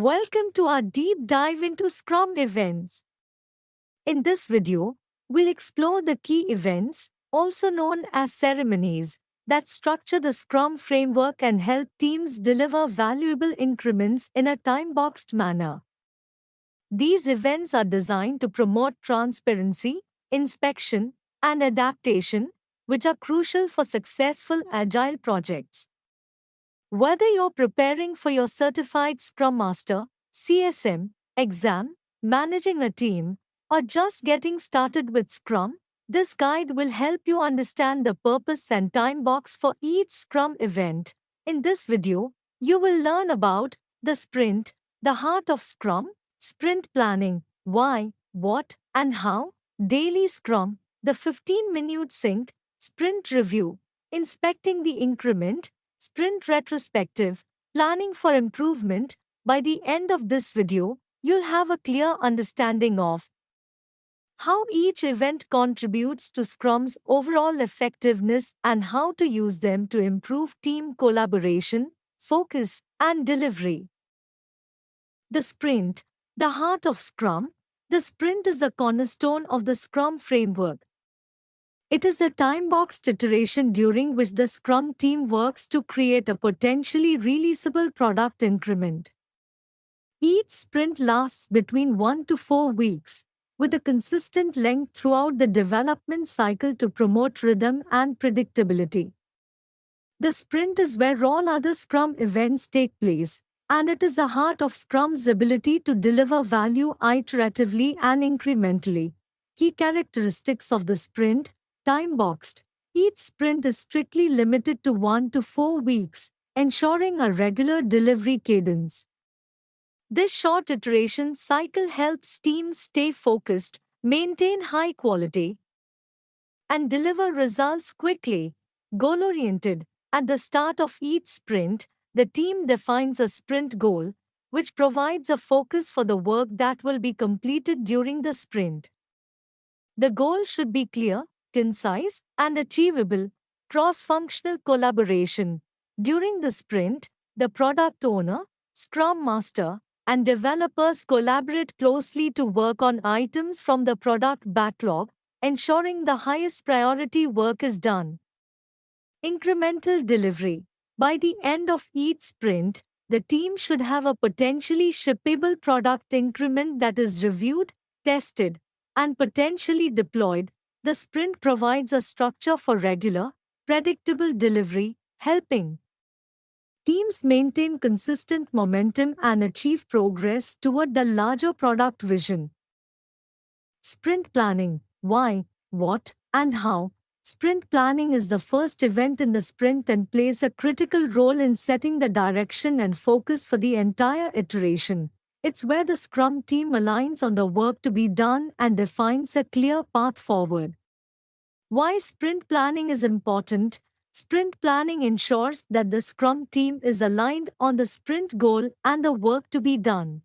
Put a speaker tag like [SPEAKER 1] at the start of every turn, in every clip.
[SPEAKER 1] Welcome to our deep dive into Scrum events. In this video, we'll explore the key events, also known as ceremonies, that structure the Scrum framework and help teams deliver valuable increments in a time-boxed manner. These events are designed to promote transparency, inspection, and adaptation, which are crucial for successful agile projects. Whether you're preparing for your Certified Scrum Master (CSM) exam, managing a team, or just getting started with Scrum, this guide will help you understand the purpose and time box for each Scrum event. In this video, you will learn about the sprint, the heart of Scrum, sprint planning, why, what, and how, daily Scrum, the 15-minute sync, sprint review, inspecting the increment, sprint retrospective, planning for improvement. By the end of this video, you'll have a clear understanding of how each event contributes to Scrum's overall effectiveness and how to use them to improve team collaboration, focus, and delivery. The sprint, the heart of Scrum. The sprint is the cornerstone of the Scrum framework. It is a time-boxed iteration during which the Scrum team works to create a potentially releasable product increment. Each sprint lasts between 1 to 4 weeks, with a consistent length throughout the development cycle to promote rhythm and predictability. The sprint is where all other Scrum events take place, and it is the heart of Scrum's ability to deliver value iteratively and incrementally. Key characteristics of the sprint: time-boxed. Each sprint is strictly limited to 1 to 4 weeks, ensuring a regular delivery cadence. This short iteration cycle helps teams stay focused, maintain high quality, and deliver results quickly. Goal-oriented. At the start of each sprint, the team defines a sprint goal, which provides a focus for the work that will be completed during the sprint. The goal should be clear, concise, and achievable. Cross-functional collaboration. During the sprint, the product owner, Scrum Master, and developers collaborate closely to work on items from the product backlog, ensuring the highest priority work is done. Incremental delivery. By the end of each sprint, the team should have a potentially shippable product increment that is reviewed, tested, and potentially deployed. The sprint provides a structure for regular, predictable delivery, helping teams maintain consistent momentum and achieve progress toward the larger product vision. Sprint planning. Why, what, and how? Sprint planning is the first event in the sprint and plays a critical role in setting the direction and focus for the entire iteration. It's where the Scrum team aligns on the work to be done and defines a clear path forward. Why sprint planning is important? Sprint planning ensures that the Scrum team is aligned on the sprint goal and the work to be done.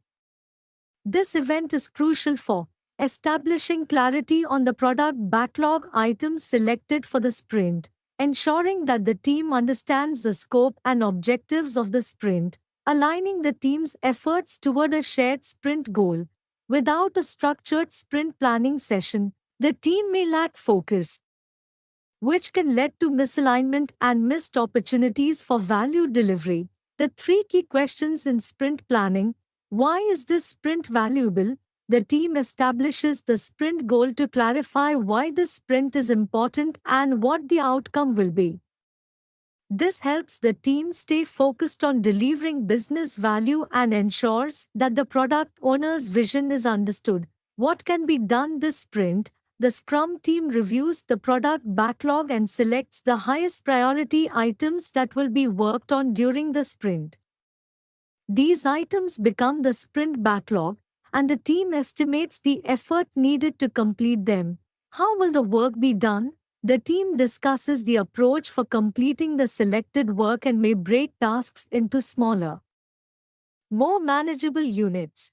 [SPEAKER 1] This event is crucial for establishing clarity on the product backlog items selected for the sprint, ensuring that the team understands the scope and objectives of the sprint, aligning the team's efforts toward a shared sprint goal. Without a structured sprint planning session, the team may lack focus, which can lead to misalignment and missed opportunities for value delivery. The three key questions in sprint planning: why is this sprint valuable? The team establishes the sprint goal to clarify why this sprint is important and what the outcome will be. This helps the team stay focused on delivering business value and ensures that the product owner's vision is understood. What can be done this sprint? The Scrum team reviews the product backlog and selects the highest priority items that will be worked on during the sprint. These items become the sprint backlog, and the team estimates the effort needed to complete them. How will the work be done? The team discusses the approach for completing the selected work and may break tasks into smaller, more manageable units.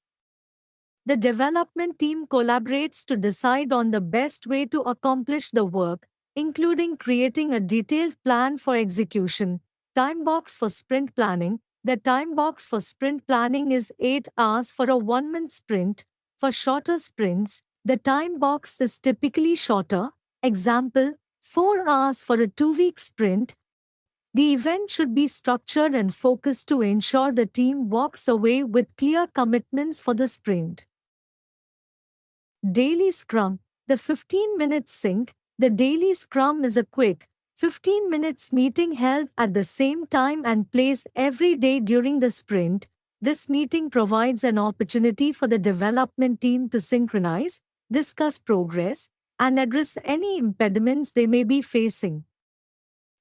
[SPEAKER 1] The development team collaborates to decide on the best way to accomplish the work, including creating a detailed plan for execution. Time box for sprint planning. The time box for sprint planning is 8 hours for a 1-month sprint. For shorter sprints, the time box is typically shorter. Example, 4 hours for a 2-week sprint. The event should be structured and focused to ensure the team walks away with clear commitments for the sprint. Daily Scrum, the 15-minute sync. The daily Scrum is a quick, 15 minutes meeting held at the same time and place every day during the sprint. This meeting provides an opportunity for the development team to synchronize, discuss progress, and address any impediments they may be facing.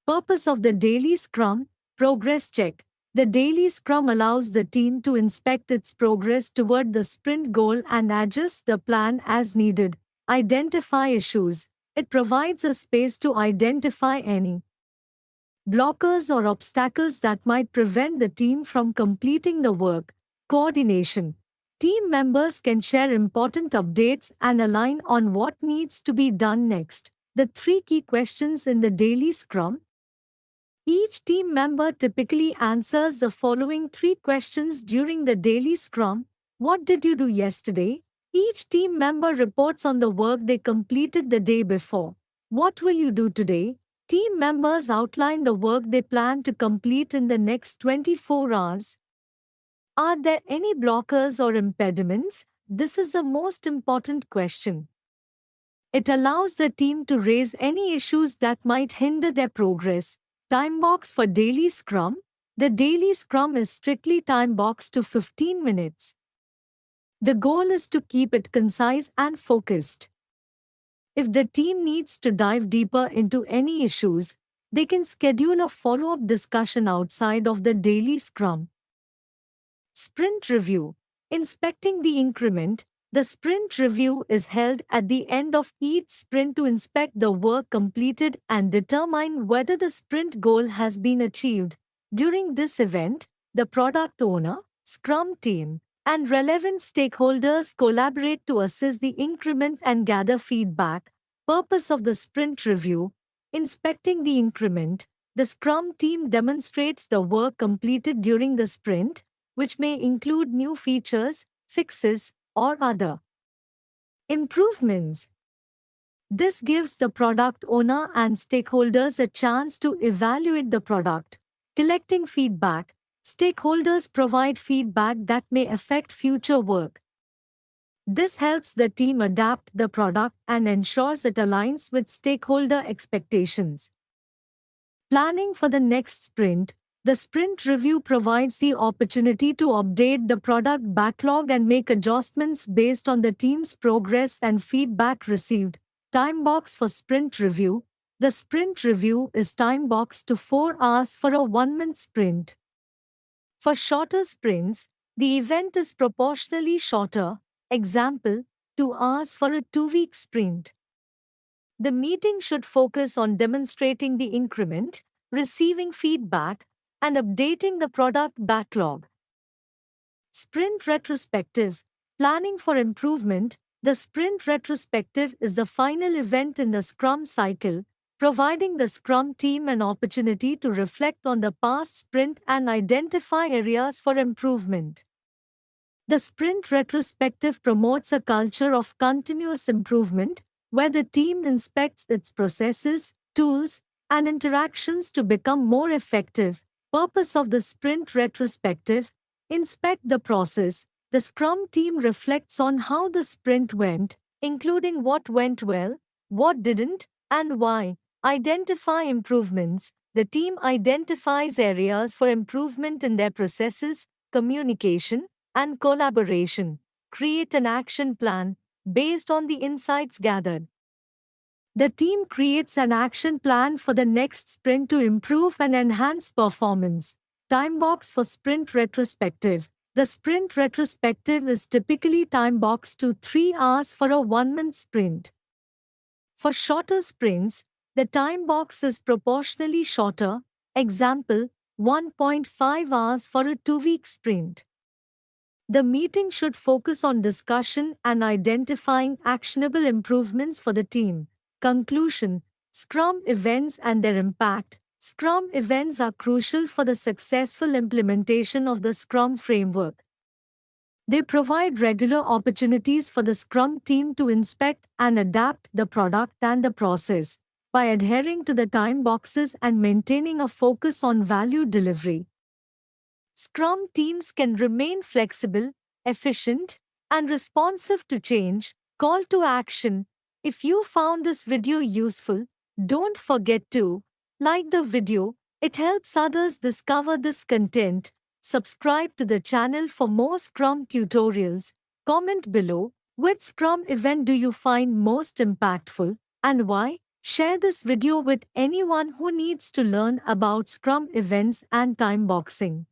[SPEAKER 1] Purpose of the daily Scrum, progress check. The daily Scrum allows the team to inspect its progress toward the sprint goal and adjust the plan as needed. Identify issues. It provides a space to identify any blockers or obstacles that might prevent the team from completing the work. Coordination. Team members can share important updates and align on what needs to be done next. The 3 key questions in the daily Scrum. Each team member typically answers the following 3 questions during the daily Scrum. What did you do yesterday? Each team member reports on the work they completed the day before. What will you do today? Team members outline the work they plan to complete in the next 24 hours. Are there any blockers or impediments? This is the most important question. It allows the team to raise any issues that might hinder their progress. Time box for daily Scrum. The daily Scrum is strictly time boxed to 15 minutes. The goal is to keep it concise and focused. If the team needs to dive deeper into any issues, they can schedule a follow-up discussion outside of the daily Scrum. Sprint review. Inspecting the increment. The sprint review is held at the end of each sprint to inspect the work completed and determine whether the sprint goal has been achieved. During this event, the product owner, Scrum team, and relevant stakeholders collaborate to assess the increment and gather feedback. Purpose of the sprint review. Inspecting the increment. The Scrum team demonstrates the work completed during the sprint, which may include new features, fixes, or other improvements. This gives the product owner and stakeholders a chance to evaluate the product. Collecting feedback. Stakeholders provide feedback that may affect future work. This helps the team adapt the product and ensures it aligns with stakeholder expectations. Planning for the next sprint. The sprint review provides the opportunity to update the product backlog and make adjustments based on the team's progress and feedback received. Time box for sprint review. The sprint review is time boxed to 4 hours for a 1-month sprint. For shorter sprints, the event is proportionally shorter. Example, 2 hours for a 2-week sprint. The meeting should focus on demonstrating the increment, receiving feedback, and updating the product backlog. Sprint retrospective. Planning for improvement. The sprint retrospective is the final event in the Scrum cycle, providing the Scrum team an opportunity to reflect on the past sprint and identify areas for improvement. The sprint retrospective promotes a culture of continuous improvement, where the team inspects its processes, tools, and interactions to become more effective. Purpose of the sprint retrospective. Inspect the process. The Scrum team reflects on how the sprint went, including what went well, what didn't, and why. Identify improvements. The team identifies areas for improvement in their processes, communication, and collaboration. Create an action plan based on the insights gathered. The team creates an action plan for the next sprint to improve and enhance performance. Time box for sprint retrospective. The sprint retrospective is typically time boxed to 3 hours for a 1-month sprint. For shorter sprints, the time box is proportionally shorter. Example, 1.5 hours for a 2-week sprint. The meeting should focus on discussion and identifying actionable improvements for the team. Conclusion. Scrum events and their impact. Scrum events are crucial for the successful implementation of the Scrum framework. They provide regular opportunities for the Scrum team to inspect and adapt the product and the process by adhering to the time boxes and maintaining a focus on value delivery. Scrum teams can remain flexible, efficient, and responsive to change. Call to action. If you found this video useful, don't forget to like the video. It helps others discover this content. Subscribe to the channel for more Scrum tutorials. Comment below, which Scrum event do you find most impactful and why? Share this video with anyone who needs to learn about Scrum events and time boxing.